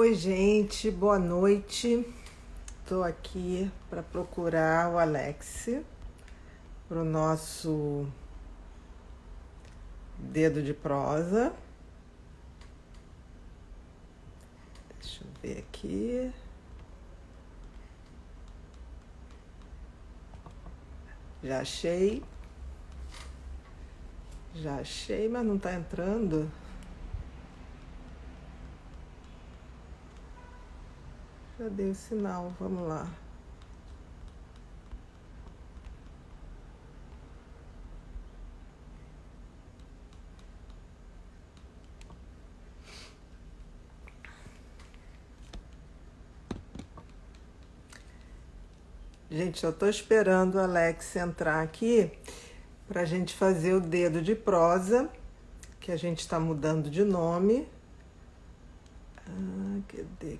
Oi, gente, boa noite. Estou aqui para procurar o Alex para o nosso dedo de prosa. Deixa eu ver aqui. Já achei. Já achei, mas não está entrando. Já dei o sinal, vamos lá. Gente, eu estou esperando o Alex entrar aqui para a gente fazer o dedo de prosa, que a gente está mudando de nome. Cadê?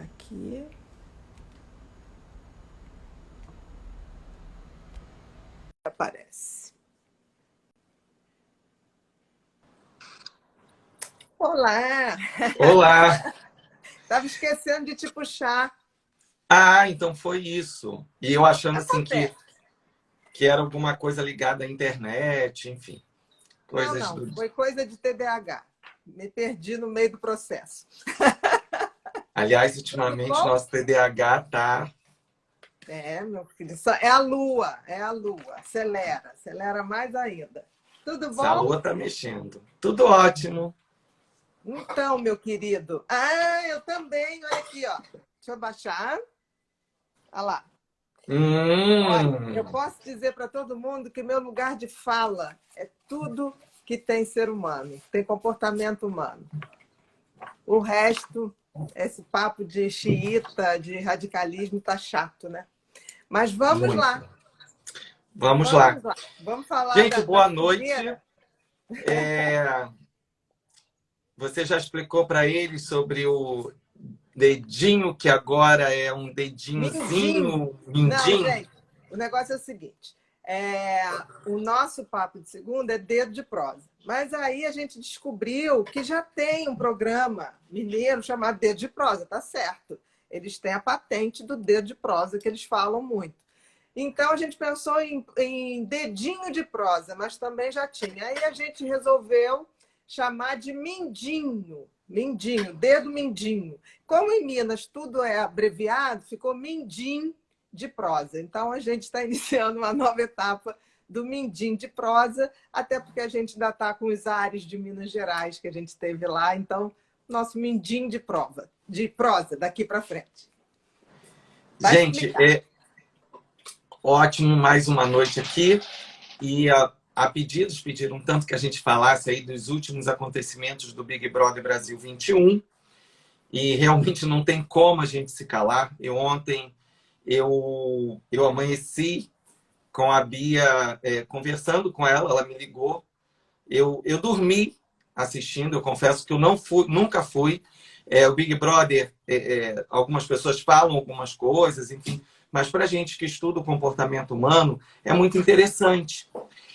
Aqui. Aparece. Olá! Olá! Tava esquecendo de te puxar. Ah, então foi isso. E eu achando assim Acontece. que era alguma coisa ligada à internet, enfim. Coisas Não, do. foi coisa de TDAH. Me perdi no meio do processo. Aliás, Tudo ultimamente bom? nosso TDAH tá. É, meu filho, é a lua. Acelera mais ainda. Tudo A bom? lua tá mexendo. Tudo ótimo. Então, meu querido. Ah, eu também. Olha aqui, ó. Deixa eu baixar. Olha lá. Olha, eu Hum. posso dizer para todo mundo que meu lugar de fala é tudo que tem ser humano, tem comportamento humano. O resto, esse papo de xiita, de radicalismo, tá chato, né? Mas vamos Muito. lá, Vamos lá. Vamos falar Gente, da boa noite. fogueira. Você já explicou para eles sobre o dedinho, que agora é um Mindinho. dedinhozinho, Não, mindinho? gente, o negócio é o seguinte: o nosso papo de segunda é dedo de prosa. Mas aí a gente descobriu que já tem um programa mineiro chamado Dedo de Prosa, tá certo. Eles têm a patente do dedo de prosa, que eles falam muito. Então a gente pensou em dedinho de prosa, mas também já tinha. Aí a gente resolveu chamar de mindinho. Mindinho, dedo mindinho. Como em Minas tudo é abreviado, ficou Mindim de prosa. Então, a gente está iniciando uma nova etapa do Mindim de prosa, até porque a gente ainda está com os ares de Minas Gerais que a gente teve lá. Então, nosso Mindim de prosa, daqui para frente. Vai Gente, explicar. ótimo, mais uma noite aqui. E a pedidos, pediram tanto que a gente falasse aí dos últimos acontecimentos do Big Brother Brasil 21. E realmente não tem como a gente se calar. Ontem eu amanheci com a Bia, conversando com ela, ela me ligou. Eu dormi assistindo, eu confesso que eu não fui, nunca fui. O Big Brother, algumas pessoas falam algumas coisas, enfim, mas para a gente que estuda o comportamento humano, é muito interessante.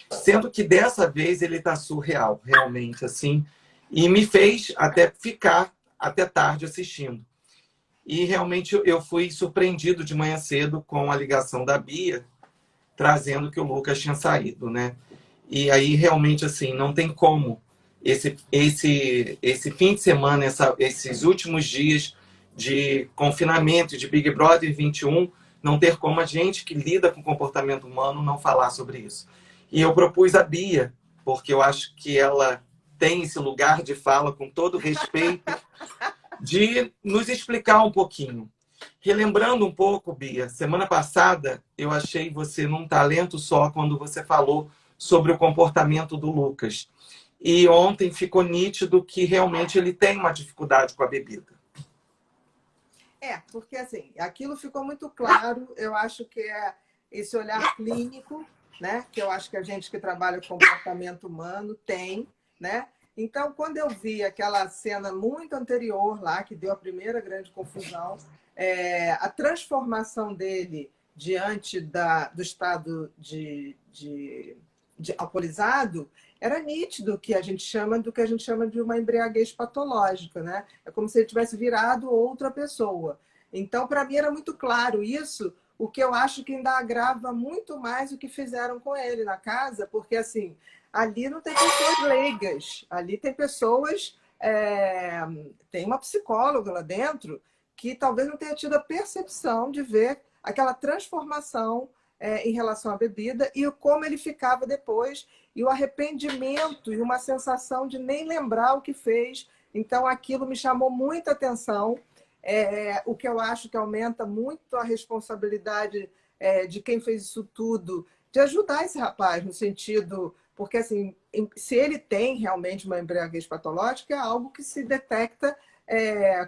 Sendo que dessa vez ele está surreal, realmente, assim, e me fez até ficar até tarde assistindo. E realmente eu fui surpreendido de manhã cedo com a ligação da Bia, trazendo que o Lucas tinha saído, né? E aí realmente assim não tem como esse fim de semana, esses últimos dias de confinamento de Big Brother 21, não ter como a gente que lida com comportamento humano não falar sobre isso. E eu propus a Bia, porque eu acho que ela tem esse lugar de fala com todo respeito, de nos explicar um pouquinho. Relembrando um pouco, Bia, semana passada eu achei você num talento só quando você falou sobre o comportamento do Lucas. E ontem ficou nítido que realmente ele tem uma dificuldade com a bebida. Porque assim, aquilo ficou muito claro. Eu acho que é esse olhar clínico, né? Que eu acho que a gente que trabalha com comportamento humano tem, né? Então, quando eu vi aquela cena muito anterior lá, que deu a primeira grande confusão, a transformação dele diante do estado de alcoolizado, era nítido que a gente chama do que a gente chama de uma embriaguez patológica, né? É como se ele tivesse virado outra pessoa. Então, para mim era muito claro isso, o que eu acho que ainda agrava muito mais o que fizeram com ele na casa, porque assim, ali não tem pessoas leigas, ali tem pessoas, tem uma psicóloga lá dentro que talvez não tenha tido a percepção de ver aquela transformação em relação à bebida e como ele ficava depois, e o arrependimento e uma sensação de nem lembrar o que fez. Então, aquilo me chamou muita atenção. O que eu acho que aumenta muito a responsabilidade de quem fez isso tudo, de ajudar esse rapaz no sentido... Porque, assim, se ele tem realmente uma embriaguez patológica, é algo que se detecta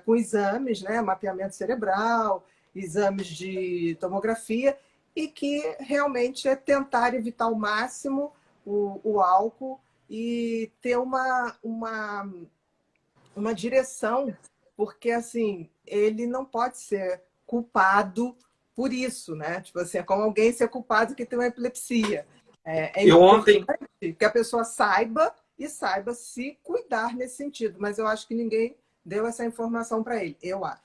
com exames, né? Mapeamento cerebral, exames de tomografia, e que realmente é tentar evitar ao máximo o álcool e ter uma direção, porque assim, ele não pode ser culpado por isso, né? Tipo assim, é como alguém ser culpado que tem uma epilepsia. É Eu importante ontem, que a pessoa saiba e saiba se cuidar nesse sentido, mas eu acho que ninguém deu essa informação para ele, eu acho.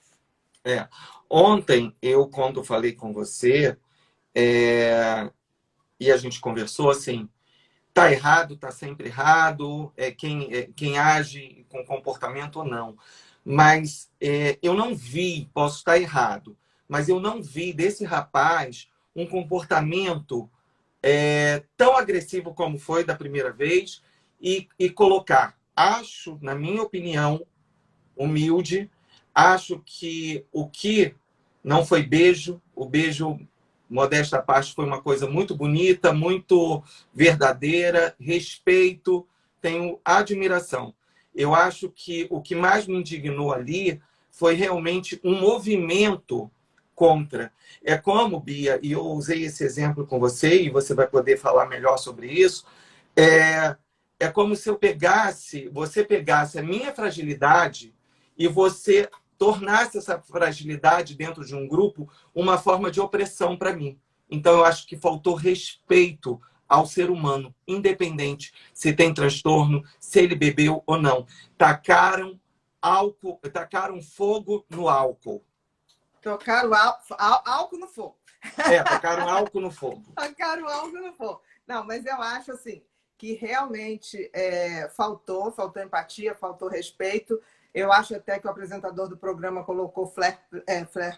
ontem eu, quando falei com você, e a gente conversou assim, tá errado, tá sempre errado, quem age com comportamento ou não. Mas eu não vi, posso estar errado, mas eu não vi desse rapaz um comportamento tão agressivo como foi da primeira vez e colocar, acho, na minha opinião, humilde, acho que o que não foi beijo, o beijo, modesta à parte, foi uma coisa muito bonita, muito verdadeira, respeito, tenho admiração. Eu acho que o que mais me indignou ali foi realmente um movimento contra. É como, Bia, e eu usei esse exemplo com você, e você vai poder falar melhor sobre isso, é como se você pegasse a minha fragilidade e você tornasse essa fragilidade dentro de um grupo uma forma de opressão para mim. Então, eu acho que faltou respeito ao ser humano, independente se tem transtorno, se ele bebeu ou não. Tacaram fogo no álcool. Tocaram álcool no fogo. Tacaram álcool no fogo. Tacaram álcool no fogo. Não, mas eu acho assim que realmente faltou empatia, faltou respeito. Eu acho até que o apresentador do programa colocou fair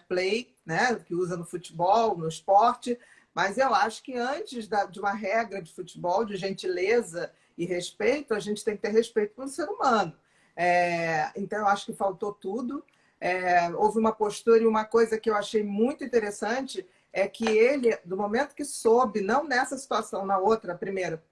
play, né, que usa no futebol, no esporte, mas eu acho que antes de uma regra de futebol, de gentileza e respeito, a gente tem que ter respeito pelo ser humano. Então, eu acho que faltou tudo. Houve uma postura e uma coisa que eu achei muito interessante é que ele, do momento que soube, não nessa situação, na outra, primeira,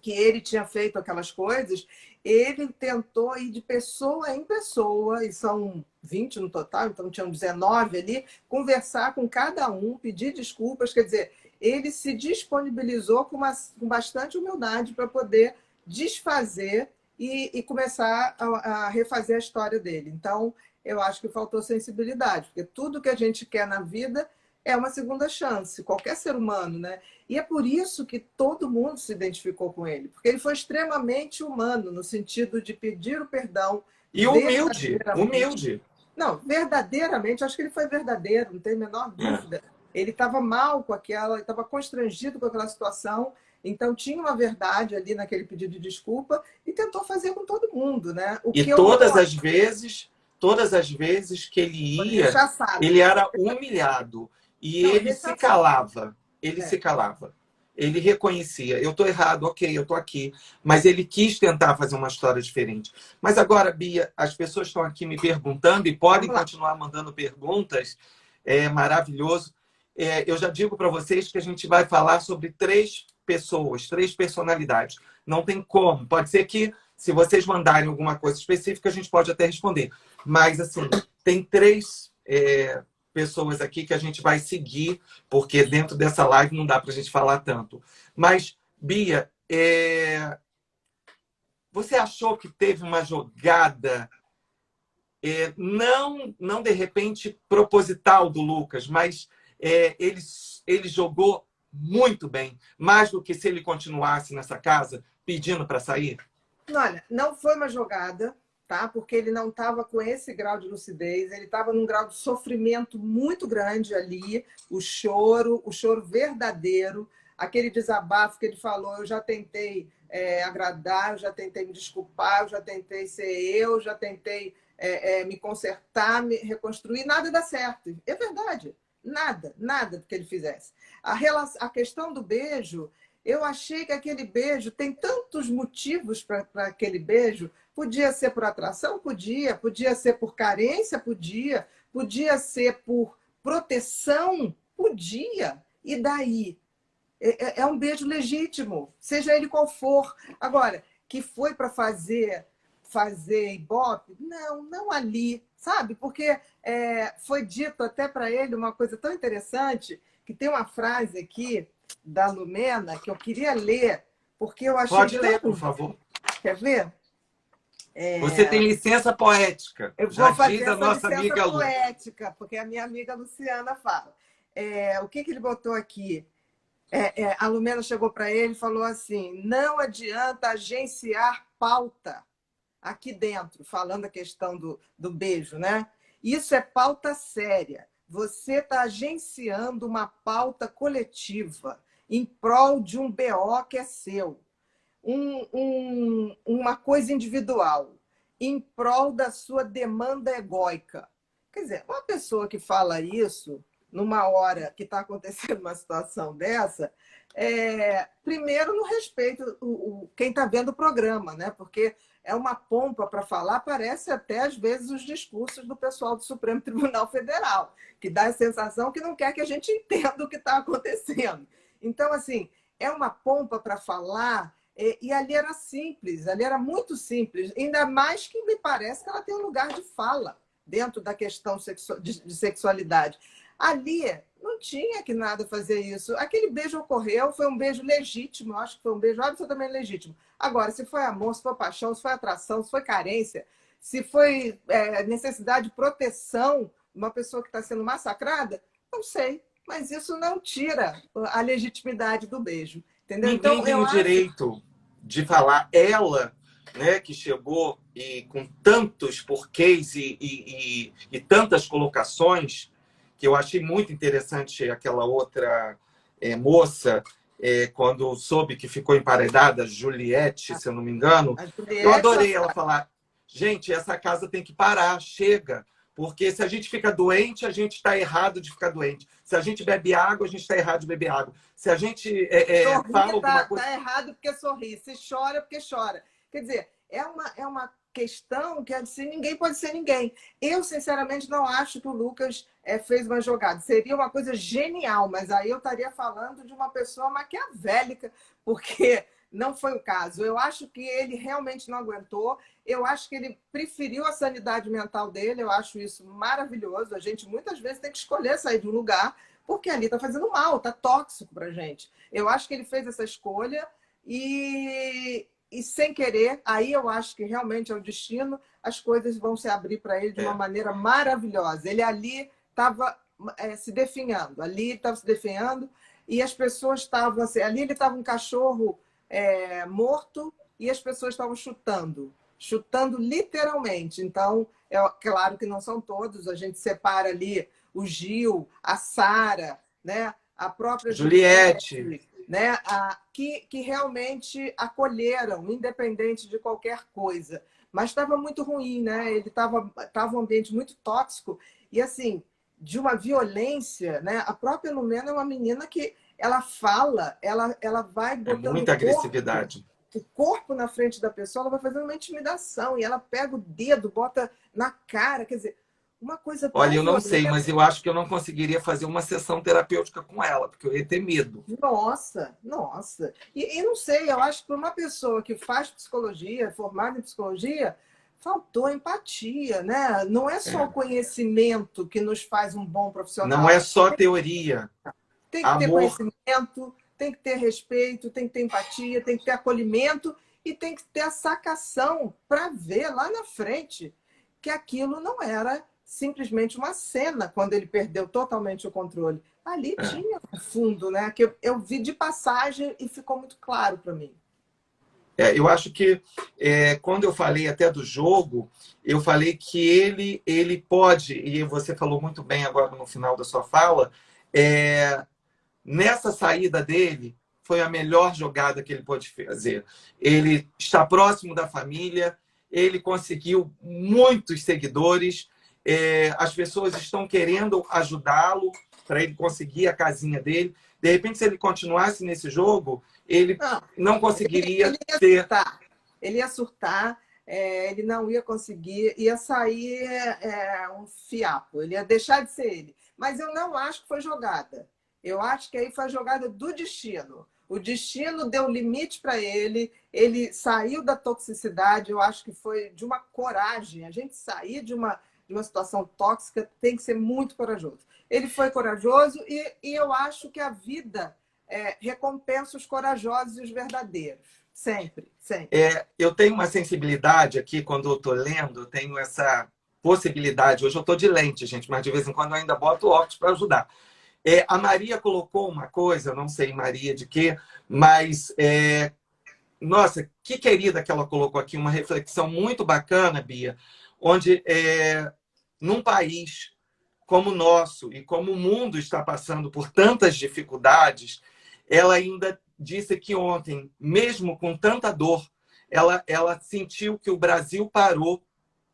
que ele tinha feito aquelas coisas, ele tentou ir de pessoa em pessoa, e são 20 no total, então tinham 19 ali, conversar com cada um, pedir desculpas, quer dizer, ele se disponibilizou com bastante humildade para poder desfazer e começar a refazer a história dele. Então, eu acho que faltou sensibilidade, porque tudo que a gente quer na vida é uma segunda chance, qualquer ser humano, né? E é por isso que todo mundo se identificou com ele, porque ele foi extremamente humano, no sentido de pedir o perdão. E humilde. Não, verdadeiramente, acho que ele foi verdadeiro, não tem a menor dúvida. Ele estava mal com aquela, estava constrangido com aquela situação, então tinha uma verdade ali naquele pedido de desculpa e tentou fazer com todo mundo, né? Todas as vezes que ele ia, rechaçado. ele era humilhado. E Não, ele se calava. Ele se calava. Ele reconhecia. Eu estou errado, ok, eu estou aqui. Mas ele quis tentar fazer uma história diferente. Mas agora, Bia, as pessoas estão aqui me perguntando e podem continuar mandando perguntas. É maravilhoso. Eu já digo para vocês que a gente vai falar sobre 3 pessoas, 3 personalidades. Não tem como. Pode ser que, se vocês mandarem alguma coisa específica, a gente pode até responder. Mas, assim, tem 3 pessoas aqui que a gente vai seguir, porque dentro dessa live não dá para a gente falar tanto. Mas, Bia, você achou que teve uma jogada, não de repente proposital do Lucas, mas ele jogou muito bem, mais do que se ele continuasse nessa casa pedindo para sair? Olha, não foi uma jogada, tá? Porque ele não estava com esse grau de lucidez, ele estava num grau de sofrimento muito grande ali, o choro verdadeiro, aquele desabafo que ele falou, eu já tentei agradar, eu já tentei me desculpar, eu já tentei ser eu, já tentei me consertar, me reconstruir, nada dá certo. É verdade, nada do que ele fizesse. A questão do beijo, eu achei que aquele beijo tem tantos motivos para aquele beijo. Podia ser por atração? Podia ser por carência? Podia ser por proteção? Podia. E daí? É um beijo legítimo, seja ele qual for. Agora, que foi para fazer ibope? Não ali, sabe? Porque foi dito até para ele uma coisa tão interessante, que tem uma frase aqui da Lumena que eu queria ler, porque eu achei... Pode ler, por favor. Quer ver? Você tem licença poética. Eu Já vou fazer diz a essa nossa licença amiga Lu. poética, porque a minha amiga Luciana fala. O que ele botou aqui? A Lumena chegou para ele e falou assim: não adianta agenciar pauta aqui dentro, falando a questão do beijo, né? Isso é pauta séria. Você está agenciando uma pauta coletiva em prol de um BO que é seu, uma coisa individual, em prol da sua demanda egóica. Quer dizer, uma pessoa que fala isso numa hora que está acontecendo uma situação dessa, primeiro não respeita quem está vendo o programa, né? Porque é uma pompa para falar, parece até às vezes os discursos do pessoal do Supremo Tribunal Federal, que dá a sensação que não quer que a gente entenda o que está acontecendo. Então, assim, é uma pompa para falar, e ali era simples, ali era muito simples, ainda mais que me parece que ela tem um lugar de fala dentro da questão de sexualidade. Ali não tinha que nada fazer isso. Aquele beijo ocorreu, foi um beijo legítimo, eu acho que foi um beijo absolutamente legítimo. Agora, se foi amor, se foi paixão, se foi atração, se foi carência, se foi necessidade de proteção de uma pessoa que está sendo massacrada, não sei. Mas isso não tira a legitimidade do beijo. Entendeu? Ninguém Então, tem o direito de falar. Ela, né, que chegou e com tantos porquês e tantas colocações, que eu achei muito interessante aquela outra moça, quando soube que ficou emparedada, Juliette, se eu não me engano, eu adorei ela falar, gente, essa casa tem que parar, chega, porque se a gente fica doente, a gente está errado de ficar doente. Se a gente bebe água, a gente está errado de beber água. Se a gente fala alguma coisa... Está errado porque sorri, se chora porque chora. Quer dizer, é uma questão que assim, ninguém pode ser ninguém. Eu, sinceramente, não acho que o Lucas fez uma jogada. Seria uma coisa genial, mas aí eu estaria falando de uma pessoa maquiavélica, porque não foi o caso. Eu acho que ele realmente não aguentou. Eu acho que ele preferiu a sanidade mental dele. Eu acho isso maravilhoso. A gente muitas vezes tem que escolher sair de um lugar, porque ali está fazendo mal, está tóxico para a gente. Eu acho que ele fez essa escolha e sem querer, aí eu acho que realmente é o destino, as coisas vão se abrir para ele de uma maneira maravilhosa. Ele ali estava se definhando, e as pessoas estavam assim, ali ele estava um cachorro morto e as pessoas estavam chutando literalmente. Então, é claro que não são todos, a gente separa ali o Gil, a Sara, né? A própria Juliette, né? Que realmente acolheram, independente de qualquer coisa. Mas estava muito ruim, né? Ele estava um ambiente muito tóxico e, assim, de uma violência, né? A própria Lumena é uma menina que ela fala, ela vai botando muita agressividade. O corpo na frente da pessoa, ela vai fazendo uma intimidação e ela pega o dedo, bota na cara, quer dizer, uma coisa tão... Olha, eu não sei, mas eu acho que eu não conseguiria fazer uma sessão terapêutica com ela, porque eu ia ter medo. Nossa. E não sei, eu acho que para uma pessoa que faz psicologia, formada em psicologia, faltou empatia, né? Não é só o conhecimento que nos faz um bom profissional. Não é só teoria. Tem que ter conhecimento, tem que ter respeito, tem que ter empatia, tem que ter acolhimento e tem que ter a sacação para ver lá na frente que aquilo não era simplesmente uma cena quando ele perdeu totalmente o controle. ali tinha um fundo, né? Que eu vi de passagem e ficou muito claro para mim. Eu acho que quando eu falei até do jogo, eu falei que ele pode, e você falou muito bem agora no final da sua fala, nessa saída dele, foi a melhor jogada que ele pôde fazer. Ele está próximo da família, ele conseguiu muitos seguidores, as pessoas estão querendo ajudá-lo para ele conseguir a casinha dele. De repente, se ele continuasse nesse jogo, ele não conseguiria ter. Ele ia surtar, ele não ia conseguir, ia sair um fiapo, ele ia deixar de ser ele. Mas eu não acho que foi jogada. Eu acho que aí foi a jogada do destino. O destino deu limite para ele, ele saiu da toxicidade, eu acho que foi de uma coragem. A gente sair de uma situação tóxica tem que ser muito corajoso. Ele foi corajoso e eu acho que a vida recompensa os corajosos e os verdadeiros. Sempre, sempre. Eu tenho uma sensibilidade aqui, quando eu estou lendo, eu tenho essa possibilidade. Hoje eu estou de lente, gente, mas de vez em quando eu ainda boto óculos para ajudar. A Maria colocou uma coisa, eu não sei, Maria, de quê, mas, nossa, que querida que ela colocou aqui, uma reflexão muito bacana, Bia, onde, num país como o nosso e como o mundo está passando por tantas dificuldades, ela ainda disse que ontem, mesmo com tanta dor, ela sentiu que o Brasil parou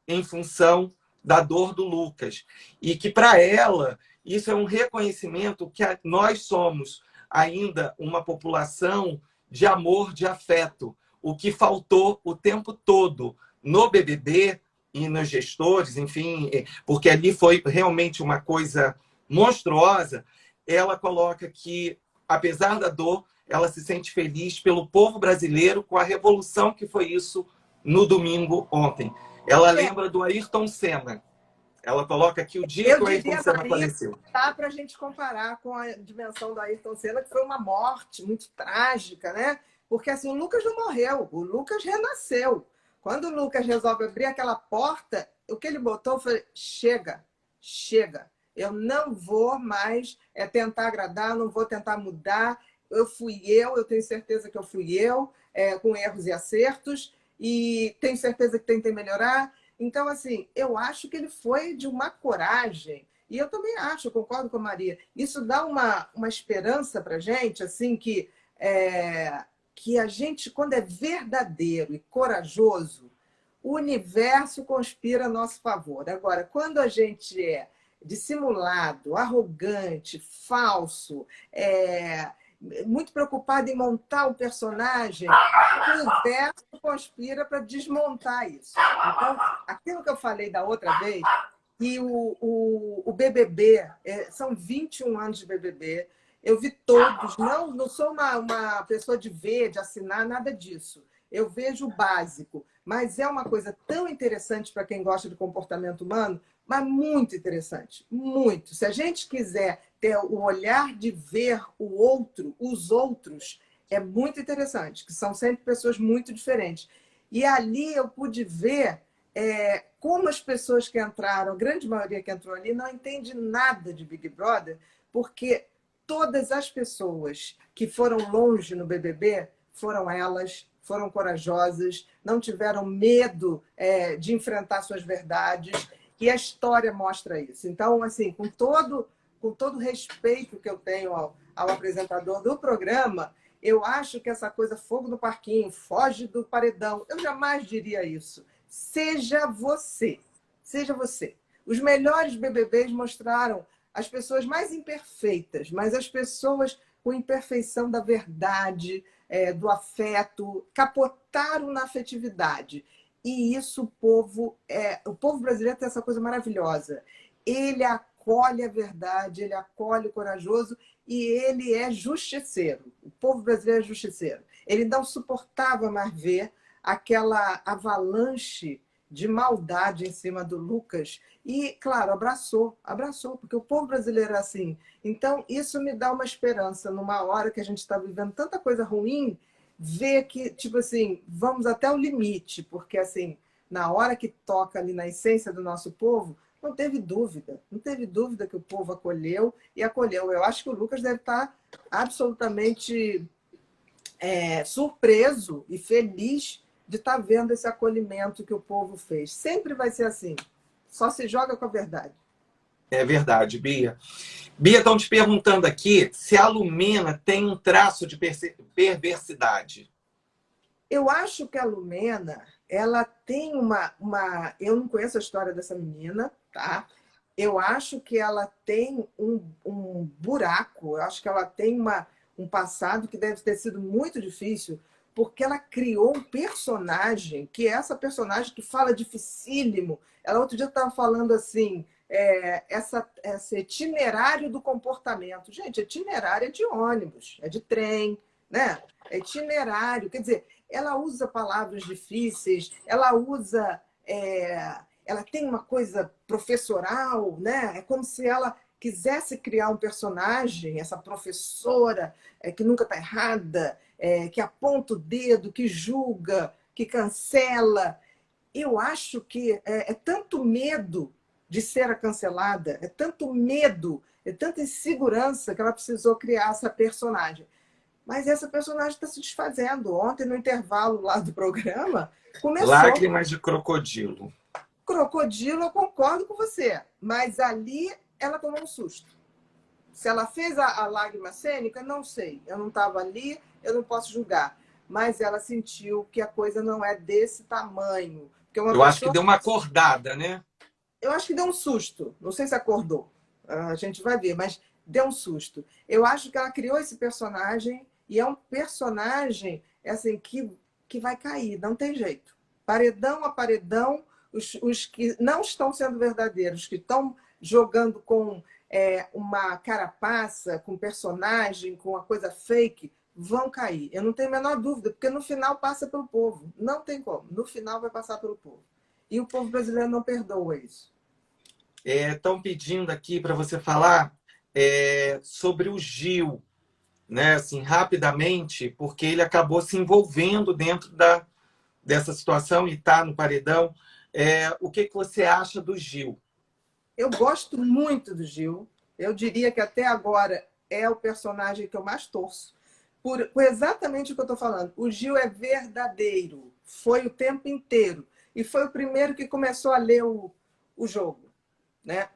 em função da dor do Lucas. E que, para ela, isso é um reconhecimento que nós somos ainda uma população de amor, de afeto. O que faltou o tempo todo no BBB e nos gestores, enfim, porque ali foi realmente uma coisa monstruosa. Ela coloca que, apesar da dor, ela se sente feliz pelo povo brasileiro com a revolução que foi isso no domingo ontem. Ela lembra do Ayrton Senna. Ela coloca aqui o dia que o Ayrton Senna faleceu. Dá para a gente comparar com a dimensão do Ayrton Senna, que foi uma morte muito trágica, né? Porque assim, o Lucas não morreu, o Lucas renasceu. Quando o Lucas resolve abrir aquela porta, o que ele botou foi: chega, chega. Eu não vou mais tentar agradar, não vou tentar mudar. Eu tenho certeza que eu fui eu, com erros e acertos, e tenho certeza que tentei melhorar. Então, assim, eu acho que ele foi de uma coragem, e eu também acho, eu concordo com a Maria, isso dá uma esperança para a gente, assim, que a gente, quando é verdadeiro e corajoso, o universo conspira a nosso favor. Agora, quando a gente é dissimulado, arrogante, falso, muito preocupado em montar um personagem, o universo conspira para desmontar isso. Então, aquilo que eu falei da outra vez, que o BBB, são 21 anos de BBB, eu vi todos, não sou uma pessoa de ver, de assinar, nada disso. Eu vejo o básico, mas é uma coisa tão interessante para quem gosta de comportamento humano, mas muito interessante, muito. Se a gente quiser ter o olhar de ver o outro, os outros, é muito interessante, que são sempre pessoas muito diferentes. E ali eu pude ver como as pessoas que entraram, a grande maioria que entrou ali, não entende nada de Big Brother, porque todas as pessoas que foram longe no BBB foram elas, foram corajosas, não tiveram medo de enfrentar suas verdades, e a história mostra isso. Então, assim, com todo o respeito que eu tenho ao apresentador do programa, eu acho que essa coisa fogo no parquinho, foge do paredão, eu jamais diria isso. Seja você. Seja você. Os melhores BBBs mostraram as pessoas mais imperfeitas, mas as pessoas com imperfeição da verdade, do afeto, capotaram na afetividade. E isso o povo brasileiro tem essa coisa maravilhosa. Ele acolhe a verdade, ele acolhe o corajoso e ele é justiceiro. O povo brasileiro é justiceiro. Ele não suportava mais ver aquela avalanche de maldade em cima do Lucas e, claro, abraçou, porque o povo brasileiro é assim. Então, isso me dá uma esperança, numa hora que a gente está vivendo tanta coisa ruim, ver que, tipo assim, vamos até o limite, porque, assim, na hora que toca ali na essência do nosso povo, não teve dúvida. Não teve dúvida que o povo acolheu e acolheu. Eu acho que o Lucas deve estar absolutamente surpreso e feliz de estar vendo esse acolhimento que o povo fez. Sempre vai ser assim. Só se joga com a verdade. É verdade, Bia. Bia, estão te perguntando aqui se a Lumena tem um traço de perversidade. Eu acho que a Lumena, ela tem Eu não conheço a história dessa menina, tá? Eu acho que ela tem um buraco, eu acho que ela tem um passado que deve ter sido muito difícil, porque ela criou um personagem, que é essa personagem que fala dificílimo. Ela outro dia estava falando assim, esse itinerário do comportamento. Gente, itinerário é de ônibus, é de trem, né? É itinerário. Quer dizer, ela usa palavras difíceis, ela usa... ela tem uma coisa professoral, né? É como se ela quisesse criar um personagem, essa professora que nunca está errada, que aponta o dedo, que julga, que cancela. Eu acho que é tanto medo de ser cancelada, é tanto medo, é tanta insegurança que ela precisou criar essa personagem. Mas essa personagem está se desfazendo. Ontem, no intervalo lá do programa, começou... Lágrimas de crocodilo. Crocodilo, eu concordo com você. Mas ali ela tomou um susto. Se ela fez a lágrima cênica, não sei. Eu não estava ali, eu não posso julgar. Mas ela sentiu que a coisa não é desse tamanho. Eu acho que deu uma acordada, né? Eu acho que deu um susto. Não sei se acordou. A gente vai ver, mas deu um susto. Eu acho que ela criou esse personagem e é um personagem assim, que vai cair, não tem jeito. Paredão a paredão, os que não estão sendo verdadeiros, que estão jogando com uma carapaça, com personagem, com uma coisa fake, vão cair. Eu não tenho a menor dúvida, porque no final passa pelo povo. Não tem como. No final vai passar pelo povo. E o povo brasileiro não perdoa isso. Estão pedindo aqui para você falar sobre o Gil, né? Assim, rapidamente, porque ele acabou se envolvendo dentro dessa situação e está no paredão. O que você acha do Gil? Eu gosto muito do Gil. Eu diria que até agora é o personagem que eu mais torço. Por exatamente o que eu estou falando. O Gil é verdadeiro. Foi o tempo inteiro. E foi o primeiro que começou a ler o jogo, né?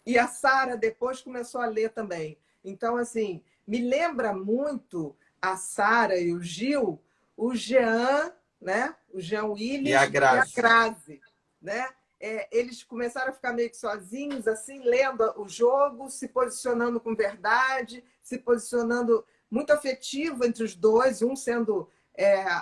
E a Sara depois começou a ler também. Então, assim, me lembra muito a Sara e o Gil, o Jean, né? O Jean Willis e a Grazi, né? Eles começaram a ficar meio que sozinhos, assim, lendo o jogo, se posicionando com verdade, se posicionando muito afetivo entre os dois, um sendo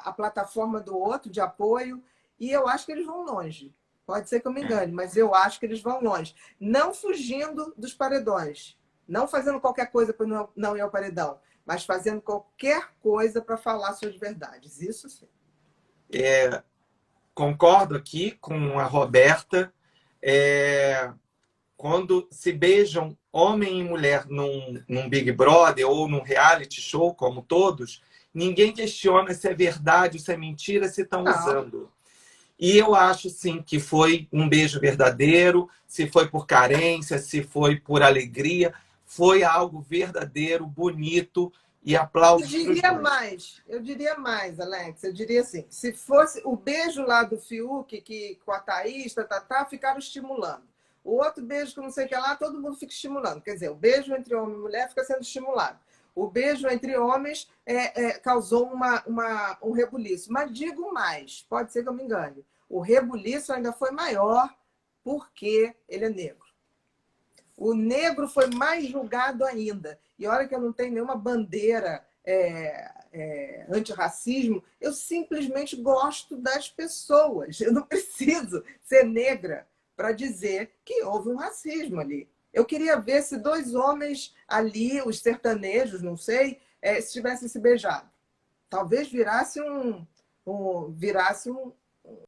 a plataforma do outro de apoio. E eu acho que eles vão longe. Pode ser que eu me engane, mas eu acho que eles vão longe. Não fugindo dos paredões. Não fazendo qualquer coisa para não ir ao paredão. Mas fazendo qualquer coisa para falar suas verdades. Isso sim. Concordo aqui com a Roberta. Quando se beijam homem e mulher num Big Brother ou num reality show, como todos, ninguém questiona se é verdade ou se é mentira, se estão usando. E eu acho, sim, que foi um beijo verdadeiro, se foi por carência, se foi por alegria, foi algo verdadeiro, bonito e aplausos. Eu diria mais, Alex, eu diria assim, se fosse o beijo lá do Fiuk, que com a Thaís, ficaram estimulando. O outro beijo que não sei o que lá, todo mundo fica estimulando. Quer dizer, o beijo entre homem e mulher fica sendo estimulado. O beijo entre homens causou um rebuliço. Mas digo mais, pode ser que eu me engane. O rebuliço ainda foi maior porque ele é negro. O negro foi mais julgado ainda. E olha que eu não tenho nenhuma bandeira antirracismo, eu simplesmente gosto das pessoas. Eu não preciso ser negra para dizer que houve um racismo ali. Eu queria ver se dois homens ali, os sertanejos, não sei, se tivessem se beijado. Talvez virasse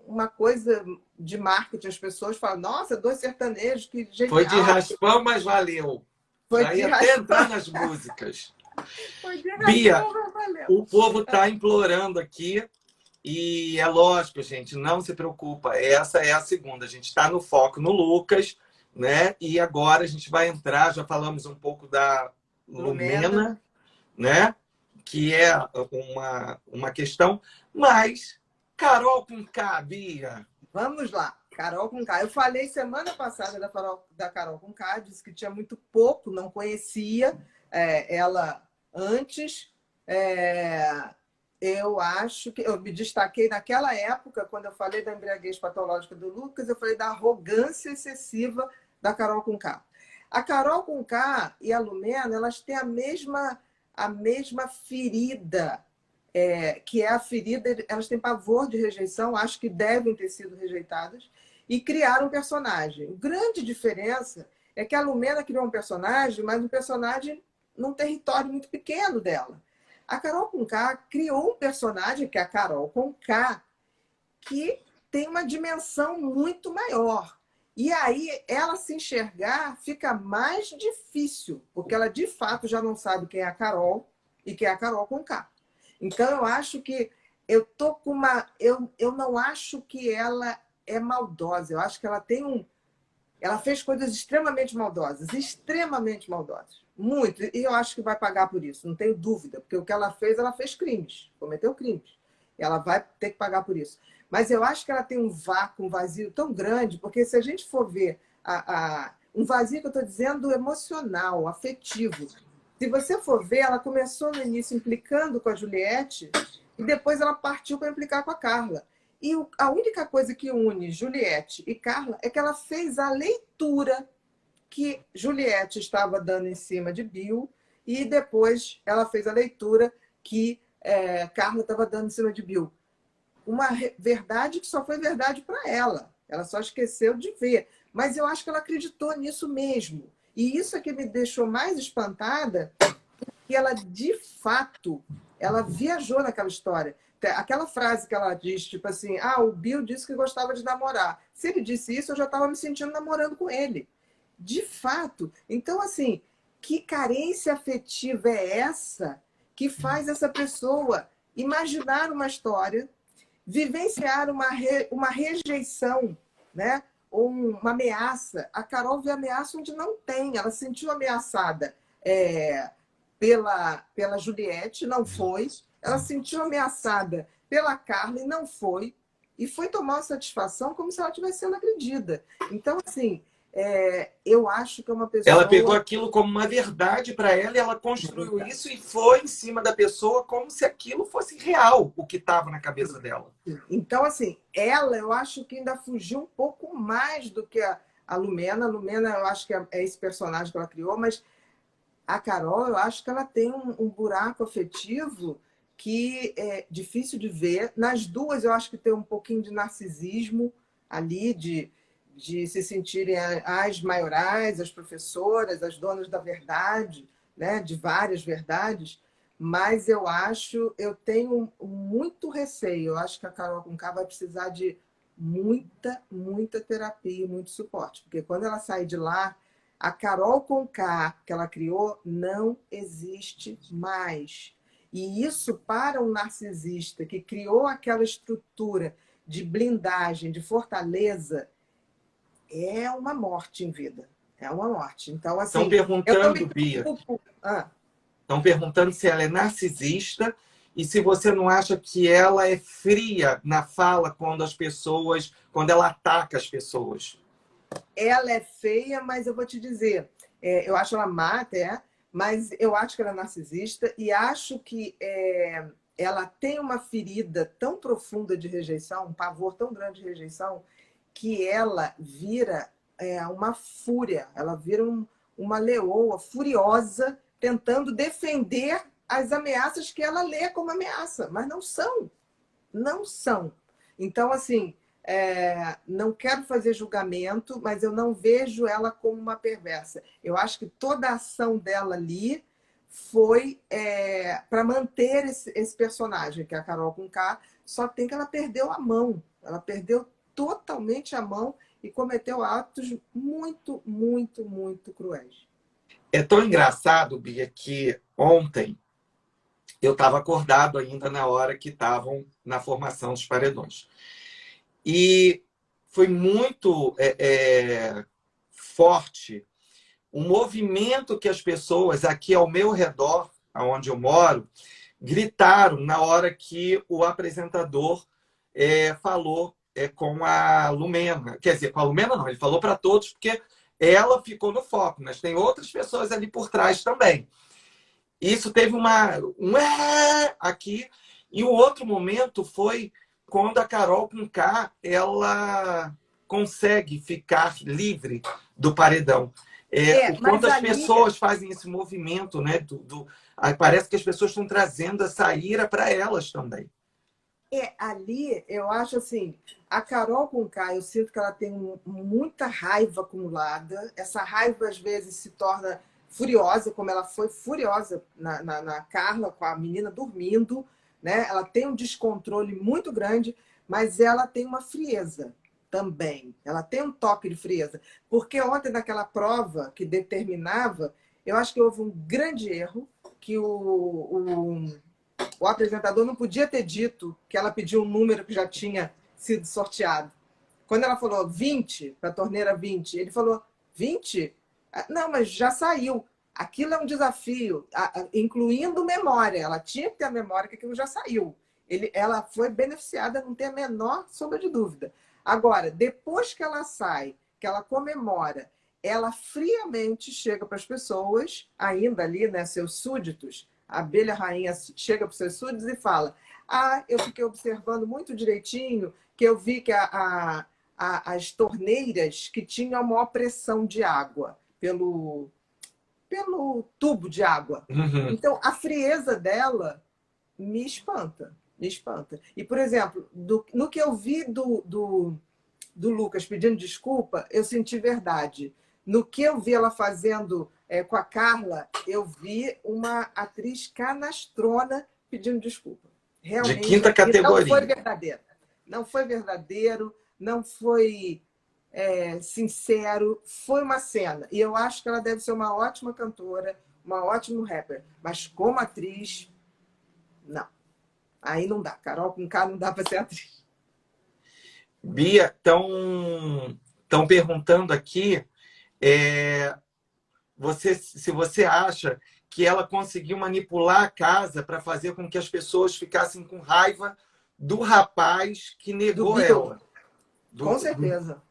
uma coisa de marketing. As pessoas falam, nossa, dois sertanejos, que genial. Foi de raspão, mas valeu. Foi já ia até entrar nas músicas. Foi de raspão, Bia, mas valeu. O povo está implorando aqui E é lógico, gente, não se preocupa. Essa é a segunda. A gente está no foco no Lucas, né? E agora a gente vai entrar, já falamos um pouco da Lumena. Lumena, né? Que é uma questão, mas Carol com K, Bia. Vamos lá, Carol Conká. Eu falei semana passada da Carol Conká, disse que tinha muito pouco, não conhecia ela antes. Eu acho que eu me destaquei naquela época, quando eu falei da embriaguez patológica do Lucas, eu falei da arrogância excessiva da Carol Conká. A Carol Conká e a Lumena, elas têm a mesma ferida, que é a ferida, elas têm pavor de rejeição, acho que devem ter sido rejeitadas, e criaram um personagem. A grande diferença é que a Lumena criou um personagem, mas um personagem num território muito pequeno dela. A Carol Conká criou um personagem, que é a Carol Conká, que tem uma dimensão muito maior. E aí, ela se enxergar fica mais difícil, porque ela, de fato, já não sabe quem é a Carol e quem é a Carol Conká. Então, eu acho que eu tô com uma... Eu não acho que ela é maldosa. Eu acho que ela tem um... Ela fez coisas extremamente maldosas. Muito. E eu acho que vai pagar por isso, não tenho dúvida. Porque o que ela fez crimes. Cometeu crimes. Ela vai ter que pagar por isso. Mas eu acho que ela tem um vácuo, um vazio tão grande, porque se a gente for ver um vazio que eu estou dizendo emocional, afetivo. Se você for ver, ela começou no início implicando com a Juliette e depois ela partiu para implicar com a Carla. E a única coisa que une Juliette e Carla é que ela fez a leitura que Juliette estava dando em cima de Bill e depois ela fez a leitura que Carla estava dando em cima de Bill. Uma verdade que só foi verdade para ela. Ela só esqueceu de ver. Mas eu acho que ela acreditou nisso mesmo. E isso é que me deixou mais espantada, que ela, de fato, ela viajou naquela história. Aquela frase que ela diz, tipo assim, o Bill disse que gostava de namorar. Se ele disse isso, eu já estava me sentindo namorando com ele. De fato. Então, assim, que carência afetiva é essa que faz essa pessoa imaginar uma história, vivenciar uma rejeição, né? Ou uma ameaça. A Carol vê ameaça onde não tem. Ela se sentiu ameaçada pela Juliette, não foi. Ela se sentiu ameaçada pela Carla e não foi. E foi tomar uma satisfação como se ela estivesse sendo agredida. Então, assim, eu acho que é uma pessoa... Ela pegou aquilo como uma verdade para ela e ela construiu isso e foi em cima da pessoa como se aquilo fosse real, o que estava na cabeça dela. Então, assim, eu acho que ainda fugiu um pouco mais do que a Lumena. A Lumena, eu acho que é esse personagem que ela criou, mas a Carol, eu acho que ela tem um buraco afetivo que é difícil de ver. Nas duas, eu acho que tem um pouquinho de narcisismo ali, de se sentirem as maiorais, as professoras, as donas da verdade, né? De várias verdades. Mas eu tenho muito receio. Eu acho que a Carol Conká vai precisar de muita terapia, muito suporte. Porque quando ela sair de lá, a Carol Conká que ela criou não existe mais. E isso, para um narcisista que criou aquela estrutura de blindagem, de fortaleza, é uma morte em vida. É uma morte. Então, assim, estão perguntando, Bia, estão perguntando se ela é narcisista e se você não acha que ela é fria na fala quando ela ataca as pessoas. Ela é feia, mas eu vou te dizer, eu acho ela má até, mas eu acho que ela é narcisista e acho que ela tem uma ferida tão profunda de rejeição, um pavor tão grande de rejeição, que ela vira uma fúria, ela vira uma leoa furiosa tentando defender as ameaças que ela lê como ameaça, mas não são. Não são. Então, assim, não quero fazer julgamento, mas eu não vejo ela como uma perversa. Eu acho que toda a ação dela ali foi para manter esse personagem, que é a Carol Conká, só tem que ela perdeu a mão. Ela perdeu totalmente a mão e cometeu atos muito cruéis. É tão engraçado, Bia, que ontem eu estava acordado ainda na hora que estavam na formação dos paredões. E foi muito forte o movimento que as pessoas aqui ao meu redor, onde eu moro, gritaram na hora que o apresentador falou com a Lumena. Quer dizer, com a Lumena não, ele falou para todos, porque ela ficou no foco, mas tem outras pessoas ali por trás também. Isso teve um aqui. E o outro momento foi quando a Carol Conká, ela consegue ficar livre do paredão. Quando as pessoas fazem esse movimento, né, parece que as pessoas estão trazendo essa ira para elas também. Ali eu acho assim, a Carol Conká, eu sinto que ela tem muita raiva acumulada. Essa raiva às vezes se torna furiosa, como ela foi furiosa na Carla, com a menina dormindo, né? Ela tem um descontrole muito grande, mas ela tem uma frieza também. Ela tem um toque de frieza. Porque ontem, naquela prova que determinava, eu acho que houve um grande erro, que o apresentador não podia ter dito que ela pediu um número que já tinha sido sorteado. Quando ela falou 20, para a torneira 20, ele falou 20? Não, mas já saiu. Aquilo é um desafio, incluindo memória. Ela tinha que ter a memória que aquilo já saiu. Ela foi beneficiada, não tem a menor sombra de dúvida. Agora, depois que ela sai, que ela comemora, ela friamente chega para as pessoas, ainda ali, né, seus súditos, a abelha rainha chega para os seus súditos e fala: eu fiquei observando muito direitinho, que eu vi que as torneiras que tinham a maior pressão de água pelo tubo de água. Uhum. Então, a frieza dela me espanta. Me espanta. E, por exemplo, no que eu vi do Lucas pedindo desculpa, eu senti verdade. No que eu vi ela fazendo com a Carla, eu vi uma atriz canastrona pedindo desculpa. Realmente, de quinta categoria. Não foi verdadeiro. Não foi verdadeiro, não foi sincero. Foi uma cena. E eu acho que ela deve ser uma ótima cantora, uma ótima rapper. Mas como atriz, não. Aí não dá. Carol Conká não dá para ser atriz. Bia, estão perguntando aqui se você acha que ela conseguiu manipular a casa para fazer com que as pessoas ficassem com raiva do rapaz que negou ela. Com certeza.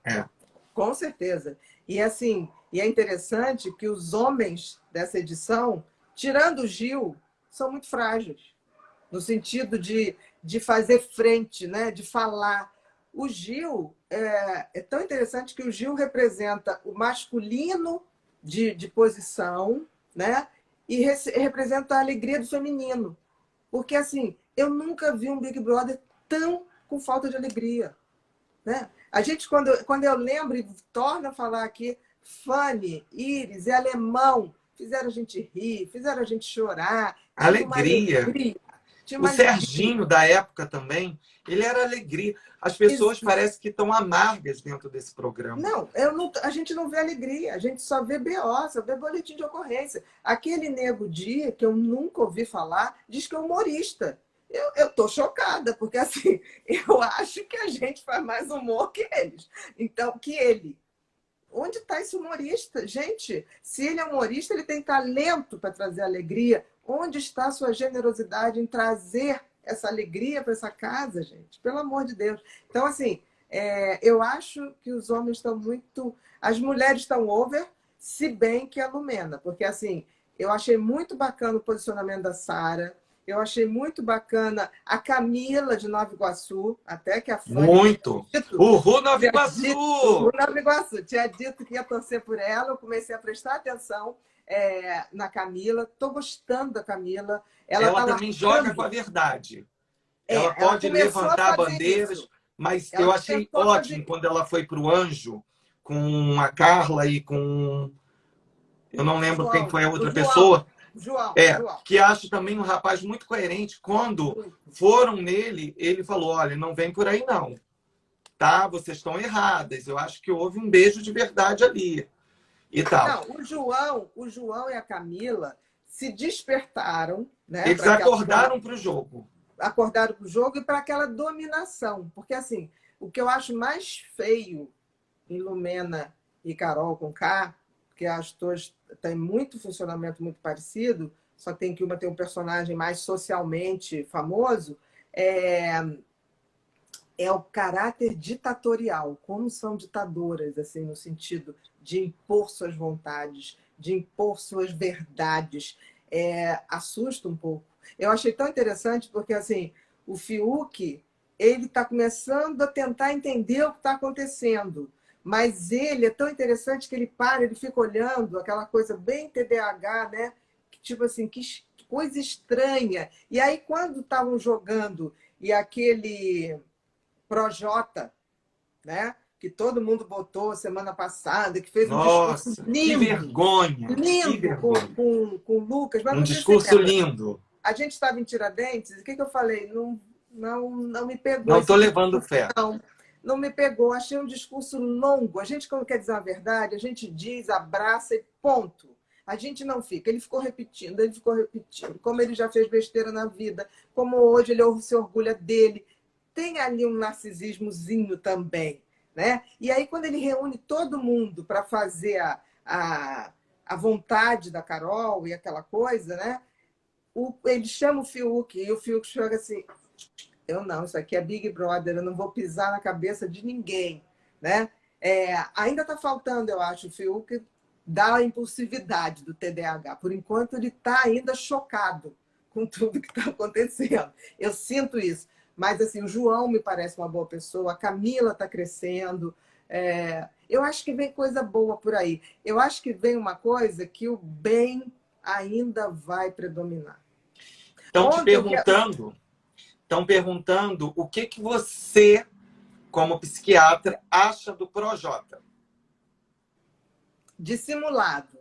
Com certeza. E assim, é interessante que os homens dessa edição, tirando o Gil, são muito frágeis. No sentido de fazer frente, né? De falar. O Gil é tão interessante que o Gil representa o masculino de posição, né? E representa a alegria do feminino. Porque, assim, eu nunca vi um Big Brother tão com falta de alegria. Né? A gente, quando eu lembro e torno a falar aqui, Fanny, Iris e Alemão fizeram a gente rir, fizeram a gente chorar. Alegria. O Serginho da época também, ele era alegria. As pessoas parecem que estão amargas dentro desse programa. Não, a gente não vê alegria, a gente só vê BO, só vê boletim de ocorrência. Aquele Nego Di, que eu nunca ouvi falar, diz que é humorista. Eu tô chocada, porque assim, eu acho que a gente faz mais humor que eles. Então, que ele. Onde está esse humorista? Gente, se ele é humorista, ele tem talento para trazer alegria. Onde está a sua generosidade em trazer essa alegria para essa casa, gente? Pelo amor de Deus. Então, assim, eu acho que os homens estão muito... As mulheres estão over, se bem que a Lumena. Porque, assim, eu achei muito bacana o posicionamento da Sara. Eu achei muito bacana a Camila de Nova Iguaçu, até que a Fanny... Muito! Uhul, Nova Iguaçu! Uhul, Nova Iguaçu. Tinha dito que ia torcer por ela, eu comecei a prestar atenção na Camila. Estou gostando da Camila. Ela também joga com a verdade. Ela pode levantar bandeiras, mas eu achei ótimo quando ela foi para o Anjo com a Carla e com... Eu não lembro quem foi a outra pessoa. João. Que acho também um rapaz muito coerente. Quando foram nele, ele falou: olha, não vem por aí não, tá? Vocês estão erradas. Eu acho que houve um beijo de verdade ali e tal. Não, o João e a Camila se despertaram, né? Eles acordaram para o jogo. Acordaram para o jogo e para aquela dominação. Porque, assim, o que eu acho mais feio em Lumena e Carol com K, porque as duas têm muito funcionamento muito parecido, só tem que uma tem um personagem mais socialmente famoso, é o caráter ditatorial, como são ditadoras, assim, no sentido de impor suas vontades, de impor suas verdades. Assusta um pouco. Eu achei tão interessante porque, assim, o Fiuk, ele está começando a tentar entender o que está acontecendo, mas ele é tão interessante que ele para, ele fica olhando aquela coisa bem TDAH, né? Tipo assim, que coisa estranha. E aí, quando estavam jogando e aquele Projota, né? Que todo mundo botou semana passada, que fez um discurso Nossa, que lindo, vergonha! Que lindo vergonha! com o Lucas. Mas Um você se discurso lembra? lindo. A gente estava em Tiradentes, e o que eu falei? Não me pegou Não esse estou levando discurso, fé. não me pegou. Achei um discurso longo. A gente, quando quer dizer a verdade, a gente diz, abraça e ponto. A gente não fica. Ele ficou repetindo, como ele já fez besteira na vida, como hoje ele se orgulha dele. Tem ali um narcisismozinho também, né? E aí, quando ele reúne todo mundo para fazer a vontade da Carol e aquela coisa, né? Ele chama o Fiuk e o Fiuk chega assim: eu não, isso aqui é Big Brother, eu não vou pisar na cabeça de ninguém, né? Ainda está faltando, eu acho, o Fiuk da impulsividade do TDAH. Por enquanto, ele está ainda chocado com tudo que está acontecendo. Eu sinto isso. Mas, assim, o João me parece uma boa pessoa, a Camila está crescendo. Eu acho que vem coisa boa por aí. Eu acho que vem uma coisa que o bem ainda vai predominar. Estão perguntando o que você, como psiquiatra, acha do Projota. Dissimulado.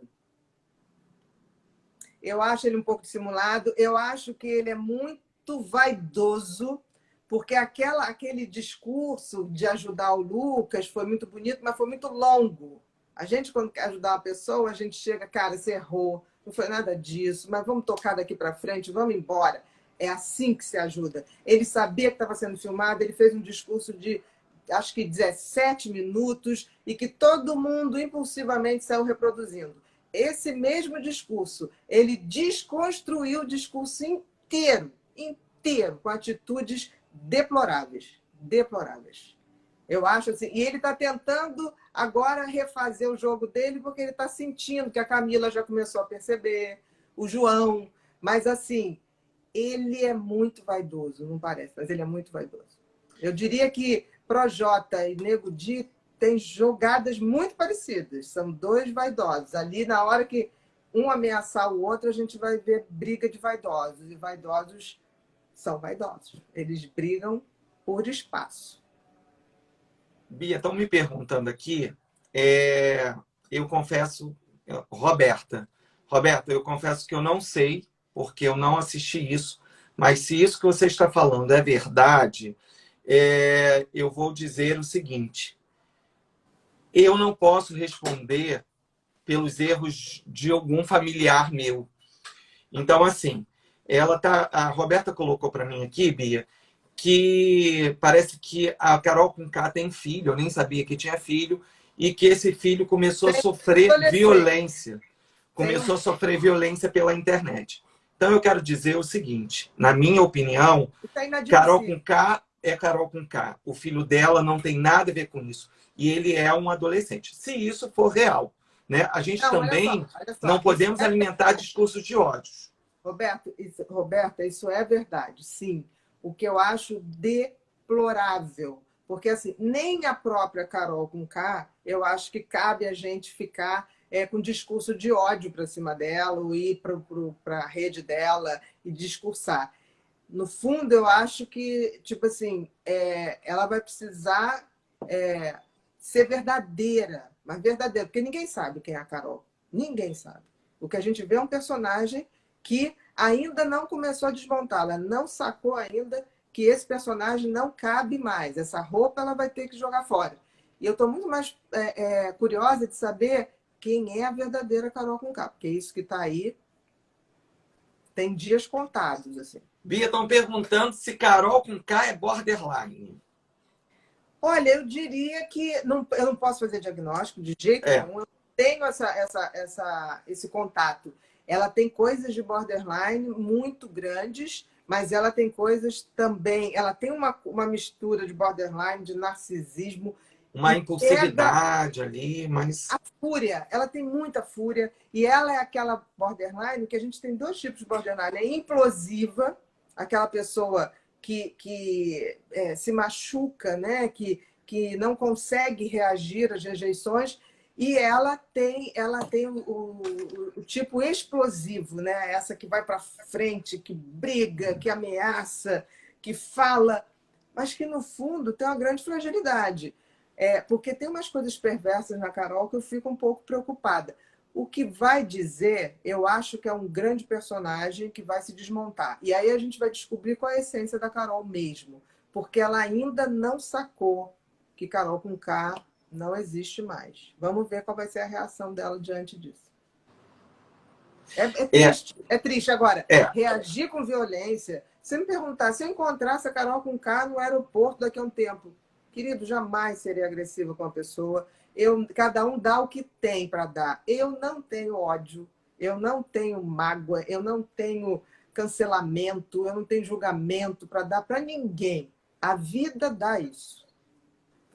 Eu acho ele um pouco dissimulado. Eu acho que ele é muito vaidoso, porque aquele discurso de ajudar o Lucas foi muito bonito, mas foi muito longo. A gente, quando quer ajudar uma pessoa, a gente chega, cara, você errou, não foi nada disso, mas vamos tocar daqui para frente, vamos embora. É assim que se ajuda. Ele sabia que estava sendo filmado, ele fez um discurso de, acho que 17 minutos, e que todo mundo impulsivamente saiu reproduzindo. Esse mesmo discurso, ele desconstruiu o discurso inteiro, com atitudes deploráveis. Deploráveis. Eu acho assim. E ele está tentando agora refazer o jogo dele, porque ele está sentindo que a Camila já começou a perceber, o João. Mas, assim, ele é muito vaidoso, não parece, mas ele é muito vaidoso. Eu diria que Projota e Nego Di têm jogadas muito parecidas. São dois vaidosos. Ali, na hora que um ameaçar o outro, a gente vai ver briga de vaidosos. E vaidosos são vaidosos. Eles brigam por espaço. Bia, estão me perguntando aqui, eu confesso, Roberta, eu confesso que eu não sei, porque eu não assisti isso, mas se isso que você está falando é verdade, eu vou dizer o seguinte: eu não posso responder pelos erros de algum familiar meu. Então, assim, a Roberta colocou para mim aqui, Bia, que parece que a Carol com K tem filho, eu nem sabia que tinha filho, e que esse filho começou a sofrer violência. Começou a sofrer violência pela internet. Então, eu quero dizer o seguinte: na minha opinião, Carol com K é Carol com K. O filho dela não tem nada a ver com isso. E ele é um adolescente. Se isso for real, né? A gente também olha só, não podemos alimentar discursos de ódio. Roberta, isso é verdade, sim. O que eu acho deplorável. Porque, assim, nem a própria Carol com K, eu acho que cabe a gente ficar com discurso de ódio para cima dela, ou ir para a rede dela e discursar. No fundo, eu acho que, tipo assim, ela vai precisar ser verdadeira, mas verdadeira, porque ninguém sabe quem é a Carol. Ninguém sabe. O que a gente vê é um personagem que ainda não começou a desmontar, ela não sacou ainda que esse personagem não cabe mais. Essa roupa ela vai ter que jogar fora. E eu estou muito mais curiosa de saber quem é a verdadeira Carol com K, porque isso que está aí Tem dias contados, assim. Bia, estão perguntando se Carol com K é borderline. Olha, eu diria que eu não posso fazer diagnóstico de jeito nenhum. Eu tenho esse contato. Ela tem coisas de borderline muito grandes, mas ela tem coisas também. Ela tem uma mistura de borderline, de narcisismo. Uma impulsividade ali, mas... A fúria. Ela tem muita fúria. E ela é aquela borderline que a gente tem dois tipos de borderline. É implosiva, aquela pessoa que se machuca, né? que não consegue reagir às rejeições, e ela tem o tipo explosivo, né? Essa que vai para frente, que briga, que ameaça, que fala, mas que, no fundo, tem uma grande fragilidade. Porque tem umas coisas perversas na Carol que eu fico um pouco preocupada. O que vai dizer, eu acho que é um grande personagem que vai se desmontar. E aí a gente vai descobrir qual é a essência da Carol mesmo. Porque ela ainda não sacou que Carol com K não existe mais. Vamos ver qual vai ser a reação dela diante disso. É triste. É triste. Agora, reagir com violência. Se me perguntar, se eu encontrasse a Carol com K no aeroporto daqui a um tempo, querido, jamais seria agressiva com a pessoa. Cada um dá o que tem para dar. Eu não tenho ódio, eu não tenho mágoa, eu não tenho cancelamento, eu não tenho julgamento para dar para ninguém. A vida dá isso.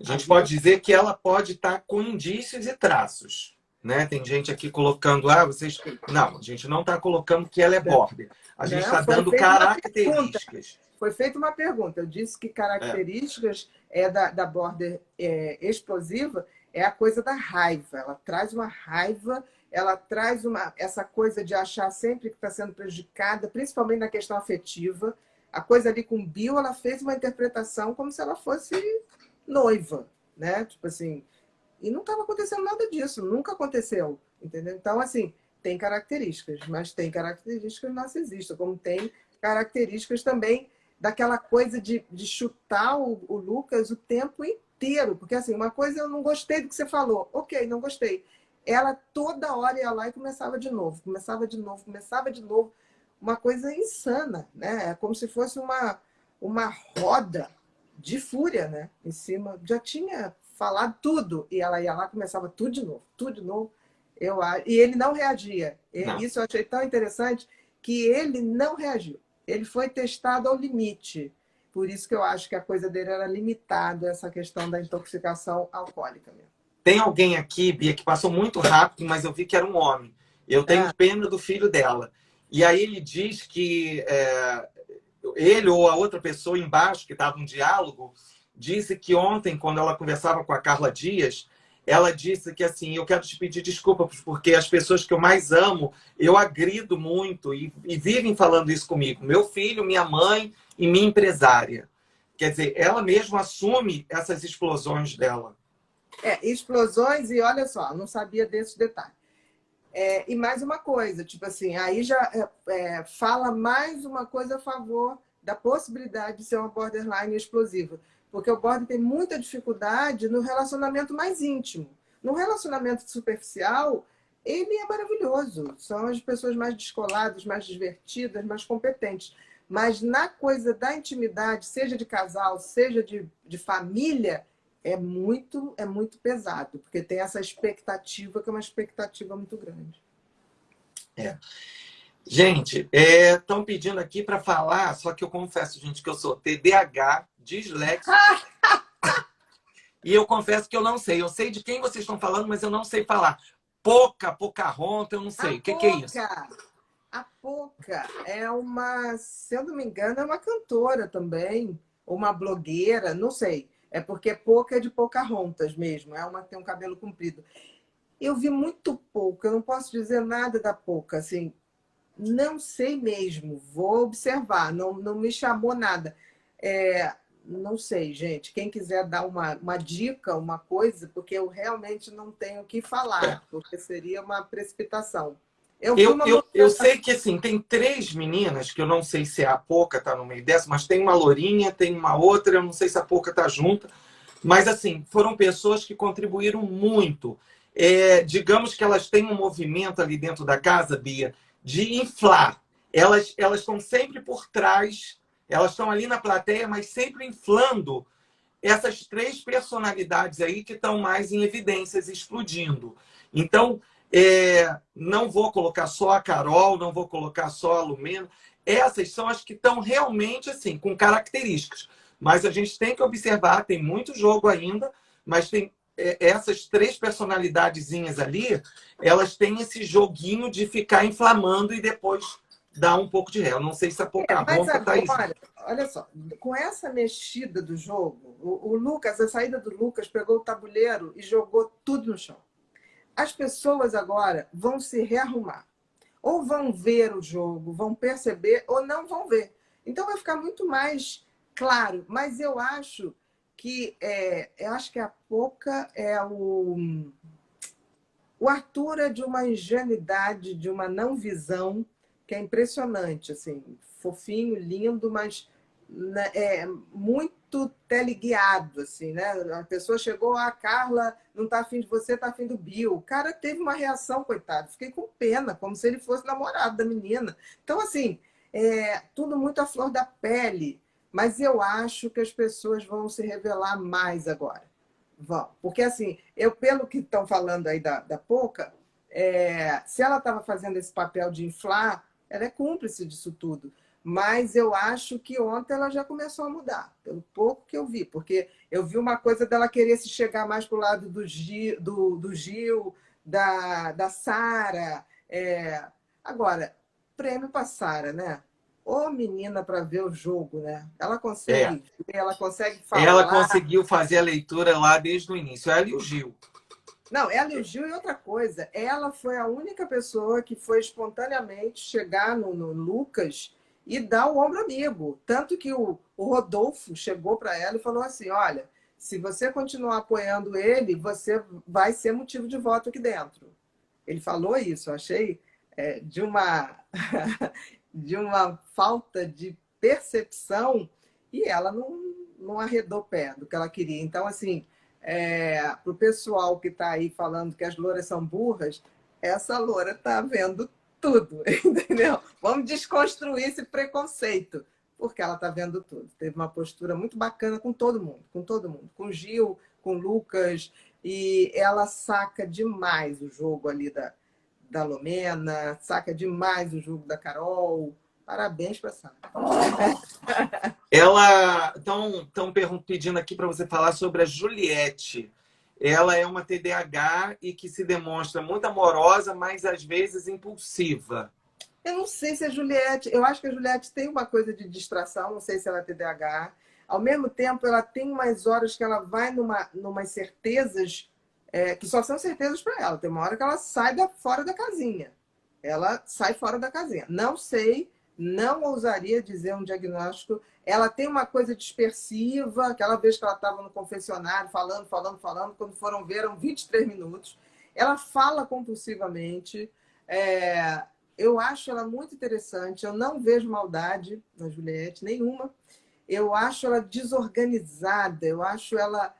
A gente pode dizer que ela pode estar com indícios e traços, né? Tem gente aqui colocando, vocês... Não, a gente não está colocando que ela é border. A gente está dando características. Foi feita uma pergunta. Eu disse que características da border explosiva é a coisa da raiva. Ela traz uma raiva, ela traz essa coisa de achar sempre que está sendo prejudicada, principalmente na questão afetiva. A coisa ali com Bill, ela fez uma interpretação como se ela fosse noiva, né? Tipo assim, e não estava acontecendo nada disso, nunca aconteceu, entendeu? Então, assim, tem características, mas tem características narcisistas, como tem características também daquela coisa de chutar o Lucas o tempo inteiro, porque assim, uma coisa eu não gostei do que você falou, ok, não gostei. Ela toda hora ia lá e começava de novo, uma coisa insana, né? É como se fosse uma roda de fúria, né? Em cima, já tinha falado tudo, e ela ia lá e começava tudo de novo. E ele não reagia. Isso eu achei tão interessante, que ele não reagiu. Ele foi testado ao limite. Por isso que eu acho que a coisa dele era limitada, essa questão da intoxicação alcoólica mesmo. Tem alguém aqui, Bia, que passou muito rápido, mas eu vi que era um homem. Eu tenho pena do filho dela. E aí ele diz que ele ou a outra pessoa embaixo, que estava um diálogo, disse que ontem, quando ela conversava com a Carla Dias, ela disse que, assim, eu quero te pedir desculpas, porque as pessoas que eu mais amo, eu agrido muito e vivem falando isso comigo. Meu filho, minha mãe e minha empresária. Quer dizer, ela mesma assume essas explosões dela. Explosões, e olha só, não sabia desse detalhe. E mais uma coisa, tipo assim, aí já fala mais uma coisa a favor da possibilidade de ser uma borderline explosiva. Porque o border tem muita dificuldade no relacionamento mais íntimo. No relacionamento superficial, ele é maravilhoso. São as pessoas mais descoladas, mais divertidas, mais competentes. Mas na coisa da intimidade, seja de casal, seja de família, é muito pesado. Porque tem essa expectativa, que é uma expectativa muito grande. Gente, estão pedindo aqui para falar, só que eu confesso, gente, que eu sou TDAH, disléxico. E eu confesso que eu não sei. Eu sei de quem vocês estão falando, mas eu não sei falar. Pocahontas, eu não sei. O que é isso? A Poca é se eu não me engano, é uma cantora também, ou uma blogueira, não sei. É porque Poca é de Pocahontas mesmo, tem um cabelo comprido. Eu vi muito pouco, eu não posso dizer nada da Poca, assim, não sei mesmo, vou observar, não me chamou nada. Não sei, gente, quem quiser dar uma dica, uma coisa, porque eu realmente não tenho o que falar, porque seria uma precipitação. Eu sei que, assim, tem 3 meninas, que eu não sei se a Poca está no meio dessa, mas tem uma lourinha, tem uma outra, eu não sei se a Poca está junta, mas, assim, foram pessoas que contribuíram muito. Digamos que elas têm um movimento ali dentro da casa, Bia, de inflar. elas estão sempre por trás, elas estão ali na plateia, mas sempre inflando essas três personalidades aí que estão mais em evidências, explodindo. Então, não vou colocar só a Carol, não vou colocar só a Lumena. Essas são as que estão realmente assim, com características. Mas a gente tem que observar, tem muito jogo ainda, mas tem essas três personalidadezinhas ali, elas têm esse joguinho de ficar inflamando e depois dar um pouco de réu. Não sei se a Mas Pocahontas tá isso. agora, olha só, com essa mexida do jogo, o Lucas, a saída do Lucas, pegou o tabuleiro e jogou tudo no chão. As pessoas agora vão se rearrumar. Ou vão ver o jogo, vão perceber, ou não vão ver. Então vai ficar muito mais claro. Mas eu acho que a Poca é o Arthur é de uma ingenuidade, de uma não visão que é impressionante, assim, fofinho, lindo, mas né, muito teleguiado, assim, né? A pessoa chegou, a Carla não está afim de você, está afim do Bill. O cara teve uma reação, coitado. Fiquei com pena, como se ele fosse namorado da menina. Então, assim, tudo muito à flor da pele. Mas eu acho que as pessoas vão se revelar mais agora. Vão. Porque, assim, pelo que estão falando aí da Poca, se ela estava fazendo esse papel de inflar, ela é cúmplice disso tudo. Mas eu acho que ontem ela já começou a mudar, pelo pouco que eu vi. Porque eu vi uma coisa dela querer se chegar mais para o lado do Gil, da Sara. Agora, prêmio para Sara, né? Ô menina para ver o jogo, né? Ela consegue ver, ela consegue Ela falar. conseguiu fazer a leitura lá desde o início. Ela e o Gil. Não, ela e o Gil e outra coisa. Ela foi a única pessoa que foi espontaneamente chegar no Lucas e dar o ombro amigo. Tanto que o Rodolfo chegou para ela e falou assim: olha, se você continuar apoiando ele, você vai ser motivo de voto aqui dentro. Ele falou isso, eu achei de uma de uma falta de percepção e ela não arredou pé do que ela queria. Então, assim, para o pessoal que está aí falando que as louras são burras, essa loura está vendo tudo, entendeu? Vamos desconstruir esse preconceito, porque ela está vendo tudo. Teve uma postura muito bacana com todo mundo, com o Gil, com o Lucas, e ela saca demais o jogo ali da Lumena, saca demais o jogo da Carol. Parabéns para a Sara. Ela estão pedindo aqui para você falar sobre a Juliette. Ela é uma TDAH e que se demonstra muito amorosa, mas às vezes impulsiva. Eu não sei se a Juliette... Eu acho que a Juliette tem uma coisa de distração, não sei se ela é TDAH. Ao mesmo tempo, ela tem umas horas que ela vai numas certezas que só são certezas para ela. Tem uma hora que ela sai fora da casinha. Ela sai fora da casinha. Não sei, não ousaria dizer um diagnóstico. Ela tem uma coisa dispersiva, aquela vez que ela estava no confessionário, falando, quando foram ver, eram 23 minutos. Ela fala compulsivamente. Eu acho ela muito interessante. Eu não vejo maldade na Juliette, nenhuma. Eu acho ela desorganizada, eu acho ela...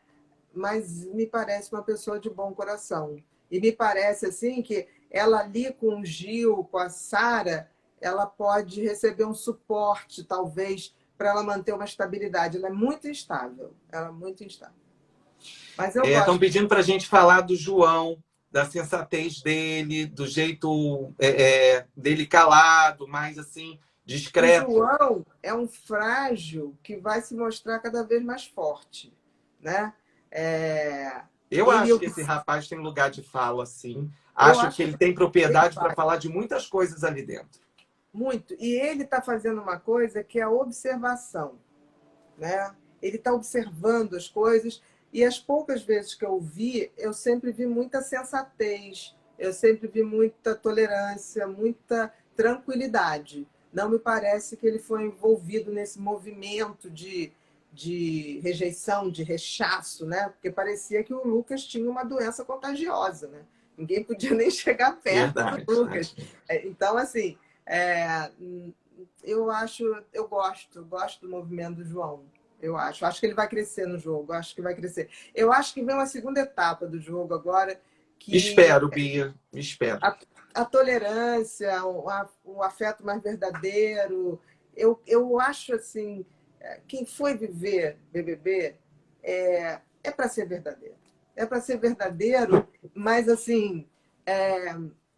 Mas me parece uma pessoa de bom coração. E me parece assim que ela ali com o Gil, com a Sara, ela pode receber um suporte, talvez, para ela manter uma estabilidade. Ela é muito instável. Ela é muito instável. Mas eu gosto. Estão pedindo para a gente falar do João, da sensatez dele, do jeito dele calado, mais assim, discreto. O João é um frágil que vai se mostrar cada vez mais forte, né? Eu acho que esse rapaz tem lugar de fala, sim. Acho que ele tem propriedade para falar de muitas coisas ali dentro. Muito. E ele está fazendo uma coisa que é a observação, né? Ele está observando as coisas e as poucas vezes que eu vi, eu sempre vi muita sensatez, eu sempre vi muita tolerância, muita tranquilidade. Não me parece que ele foi envolvido nesse movimento de rejeição, de rechaço, né? Porque parecia que o Lucas tinha uma doença contagiosa, né? Ninguém podia nem chegar perto do Lucas. Então, assim, eu gosto do movimento do João. Eu acho que ele vai crescer no jogo, acho que vai crescer. Eu acho que vem uma segunda etapa do jogo agora. Espero, Bia, espero. a tolerância, o afeto mais verdadeiro. Eu acho assim, quem foi viver BBB é para ser verdadeiro. É para ser verdadeiro, mas assim,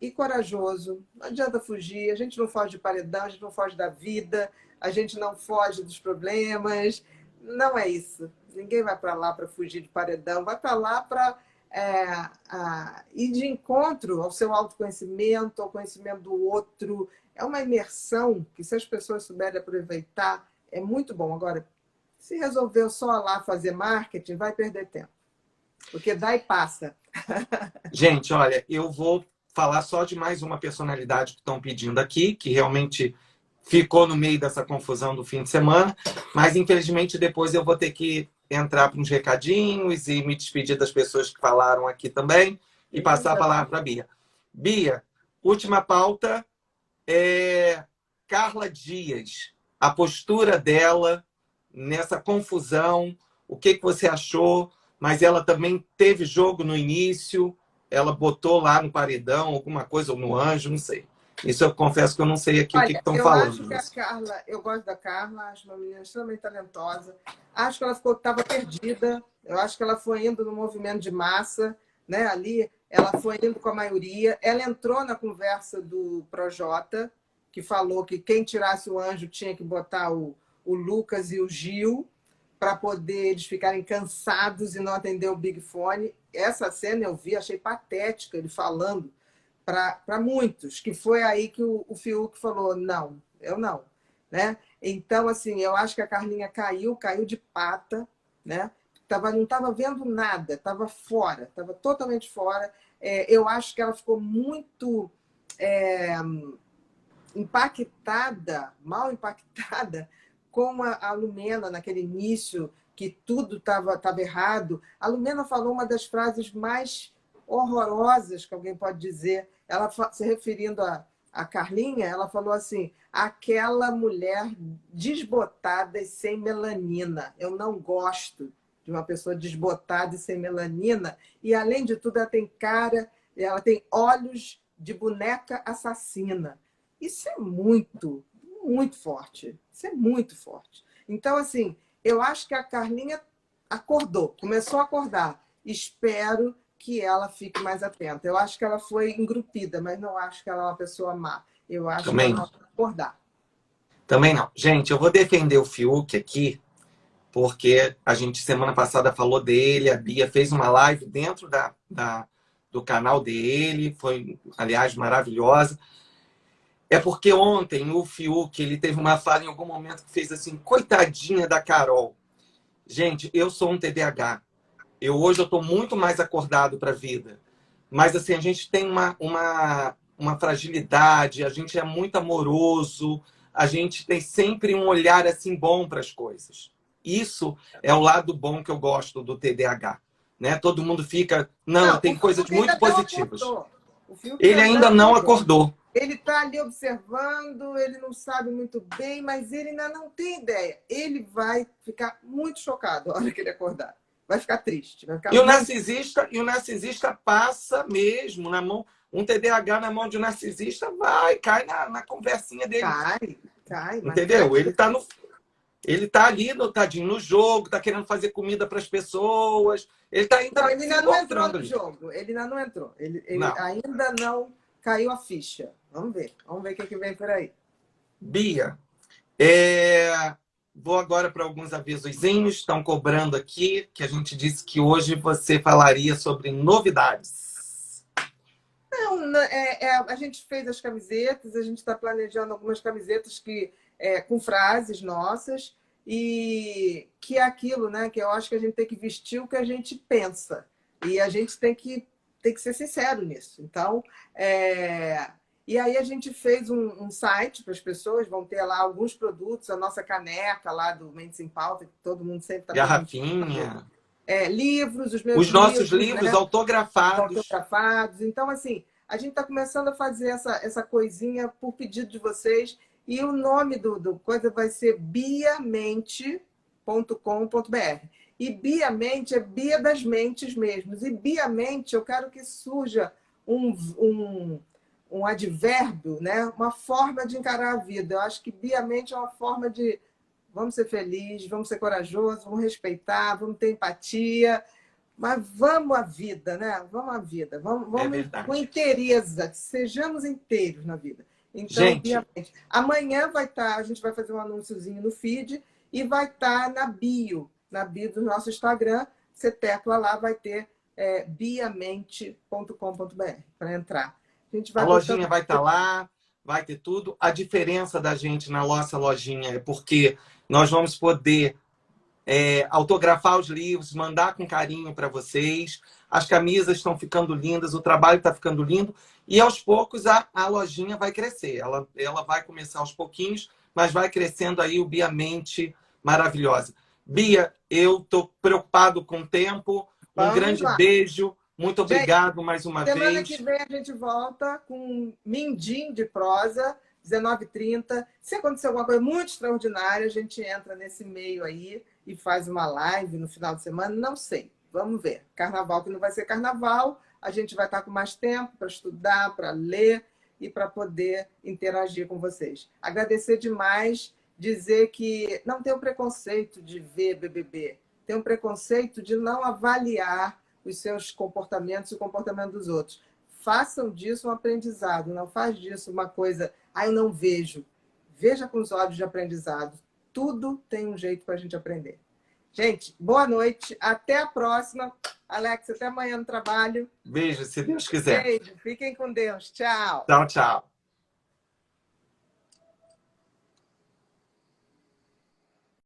e corajoso. Não adianta fugir. A gente não foge de paredão, a gente não foge da vida, a gente não foge dos problemas. Não é isso. Ninguém vai para lá para fugir de paredão, vai para lá para ir de encontro ao seu autoconhecimento, ao conhecimento do outro. É uma imersão que, se as pessoas souberem aproveitar, é muito bom. Agora, se resolveu só lá fazer marketing, vai perder tempo. Porque dá e passa. Gente, olha, eu vou falar só de mais uma personalidade que estão pedindo aqui, que realmente ficou no meio dessa confusão do fim de semana, mas infelizmente depois eu vou ter que entrar para uns recadinhos e me despedir das pessoas que falaram aqui também e passar a palavra para a Bia. Bia, última pauta é Carla Dias, a postura dela nessa confusão, o que você achou? Mas ela também teve jogo no início, ela botou lá no paredão alguma coisa, ou no anjo, não sei. Isso eu confesso que eu não sei aqui. Olha, o que estão falando. Eu acho que a Carla, eu gosto da Carla, acho uma menina extremamente talentosa. Acho que ela estava perdida, eu acho que ela foi indo no movimento de massa, né? Ali, ela foi indo com a maioria. Ela entrou na conversa do Projota, que falou que quem tirasse o anjo tinha que botar o Lucas e o Gil, para poder eles ficarem cansados e não atender o Big Fone. Essa cena eu vi, achei patética, ele falando para muitos, que foi aí que o Fiuk falou, não, eu não. Né? Então, assim, eu acho que a Carlinha caiu de pata, né? Não estava vendo nada, estava fora, estava totalmente fora. Eu acho que ela ficou muito impactada, mal impactada, com a Lumena naquele início, que tudo estava errado. A Lumena falou uma das frases mais horrorosas que alguém pode dizer. Ela, se referindo a Carlinha, ela falou assim, aquela mulher desbotada e sem melanina. Eu não gosto de uma pessoa desbotada e sem melanina. E, além de tudo, ela tem olhos de boneca assassina. Isso é muito, muito forte. Isso é muito forte. Então, assim, eu acho que a Carlinha acordou, começou a acordar. Espero que ela fique mais atenta. Eu acho que ela foi engrupida, mas não acho que ela é uma pessoa má. Eu acho também que ela vai acordar. Também não. Gente, eu vou defender o Fiuk aqui, porque a gente semana passada falou dele, a Bia fez uma live dentro do canal dele, foi, aliás, maravilhosa. É porque ontem o Fiuk, ele teve uma fala em algum momento que fez assim, coitadinha da Carol. Gente, eu sou um TDAH. Hoje eu estou muito mais acordado para a vida. Mas assim, a gente tem uma fragilidade, a gente é muito amoroso, a gente tem sempre um olhar assim bom para as coisas. Isso é o lado bom que eu gosto do TDAH. Né? Todo mundo fica... Não, tem coisas muito positivas. Ele ainda não acordou. Ele está ali observando, ele não sabe muito bem, mas ele ainda não tem ideia. Ele vai ficar muito chocado na hora que ele acordar. Vai ficar triste. Vai ficar o narcisista passa mesmo na mão. Um TDAH na mão de um narcisista cai na conversinha dele. Cai. Entendeu? Ele tá ali no jogo, está querendo fazer comida para as pessoas. Ele ainda não entrou no jogo. Ele ainda não entrou. Ele ainda não caiu a ficha. Vamos ver o que vem por aí. Bia, vou agora para alguns avisozinhos. Estão cobrando aqui, que a gente disse que hoje você falaria sobre novidades. Não, a gente fez as camisetas, a gente está planejando algumas camisetas com frases nossas, e que é aquilo, né? Que eu acho que a gente tem que vestir o que a gente pensa. E a gente tem que ser sincero nisso. Então, e aí a gente fez um site para as pessoas, vão ter lá alguns produtos, a nossa caneca lá do Mentes em Pauta, que todo mundo sempre está... Garrafinha. Livros, os nossos livros, né? autografados. Então, assim, a gente está começando a fazer essa coisinha por pedido de vocês, e o nome do coisa vai ser biamente.com.br. E Biamente é Bia das Mentes mesmo. E Biamente, eu quero que surja um advérbio, né? Uma forma de encarar a vida. Eu acho que Biamente é uma forma de vamos ser felizes, vamos ser corajosos, vamos respeitar, vamos ter empatia, mas vamos à vida, né? Vamos à vida, vamos com inteireza, sejamos inteiros na vida. Então, Biamente. Amanhã a gente vai fazer um anúnciozinho no feed e vai estar na bio do nosso Instagram. Você tecla lá, vai ter biamente.com.br para entrar. A lojinha vai estar lá, vai ter tudo. A diferença da gente na nossa lojinha é porque nós vamos poder autografar os livros, mandar com carinho para vocês. As camisas estão ficando lindas, o trabalho está ficando lindo. E aos poucos a lojinha vai crescer. Ela vai começar aos pouquinhos, mas vai crescendo aí o Biamente maravilhosa. Bia, eu estou preocupado com o tempo. Um grande beijo. Muito obrigado mais uma vez. Semana que vem a gente volta com Mindim de prosa, 19h30. Se acontecer alguma coisa muito extraordinária, a gente entra nesse meio aí e faz uma live no final de semana. Não sei. Vamos ver. Carnaval que não vai ser carnaval, a gente vai estar com mais tempo para estudar, para ler e para poder interagir com vocês. Agradecer demais, dizer que não tem o preconceito de ver BBB, tem um preconceito de não avaliar os seus comportamentos e o comportamento dos outros. Façam disso um aprendizado, não faz disso uma coisa, eu não vejo. Veja com os olhos de aprendizado. Tudo tem um jeito para a gente aprender. Gente, boa noite. Até a próxima. Alex, até amanhã no trabalho. Beijo, se Deus quiser. Beijo. Fiquem com Deus. Tchau. Tchau, tchau.